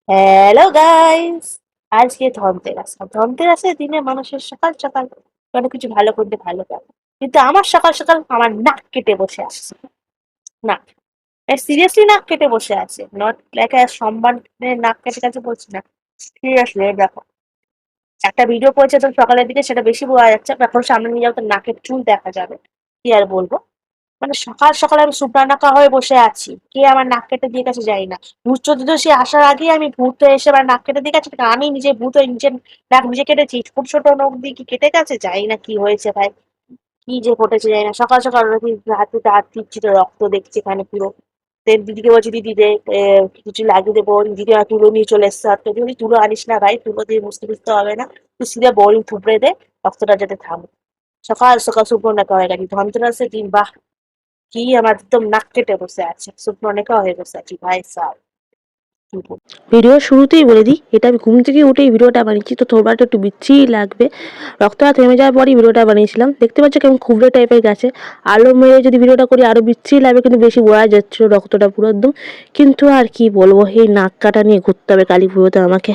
Hello guys, আজকে ধনতেরাসের দিনে মানুষের সকাল সকাল কোনো কিছু ভালো করতে ভালো লাগে, কিন্তু আমার সকাল সকাল আমার নাক কেটে বসে আসছে। না, সিরিয়াসলি নাক কেটে বসে আছে, নট লাইক সম্মানের নাক কেটে গেছে বলছি না, সিরিয়াসলি। দেখো, একটা ভিডিও করেছে তো সকালের দিকে, সেটা বেশি বোঝা যাচ্ছে। এখন সামনে নিয়ে যাও তো নাকের চুল দেখা যাবে। কি আর বলবো, মানে সকাল সকাল আমি সুপ্রানাকা হয়ে বসে আছি, কে আমার নাক কেটে দিয়ে গেছে জানি না। ভূত চতুর্দশী আসার আগে আমি ভূত হয়ে এসে আমার নাক কেটে দিয়ে গেছে, আমি নিজে ভূত হয়ে নিজের নাক নিজে কেটেছি। ছোট ছোট নখ দিয়ে কি কেটে গেছে জানি না, কি হয়েছে ভাই, কি যে ঘটেছে জানি না। সকাল সকাল হাতে হাত দিচ্ছি তো রক্ত দেখছি এখানে পুরো। দিদিকে বলছি, দিদি দে, কিছু লাগিয়ে দেবো। দিদি আর তুলো নিয়ে চলে এসছে হাতে। যদি তুলো আনিস না ভাই, তুলো দিয়ে বুঝতে বুঝতে হবে না, তুই সিধা বোরিং থুবড়ে দে, রক্তটা যাতে থামে। সকাল সকাল সুপর্ণাকা হয়ে গেছি ধনতেরাসের দিন, বাহ! কি আমার একদম নাক কেটে বসে আছে, শুকনো অনেকা হয়ে বসে আছি ভাই সাহেব। ভিডিওর শুরুতেই বলে দিই, এটা আমি ঘুম থেকে উঠেই ভিডিওটা বানিয়েছি, তো তোমার একটু বিচ্ছিরি লাগবে। রক্তটা থেমে যাওয়ার পরই ভিডিওটা বানিয়েছিলাম। দেখতে পাচ্ছ কেমন খুবড়ে টাইপের গেছে। আলো মেরে যদি ভিডিওটা করি আরও বিচ্ছিরি লাগবে, কিন্তু বেশি বোঝা যাচ্ছিল রক্তটা পুরো একদম। কিন্তু আর কি বলবো, এই নাক কাটা নিয়ে ঘুরতে হবে কালী পুজোতে আমাকে।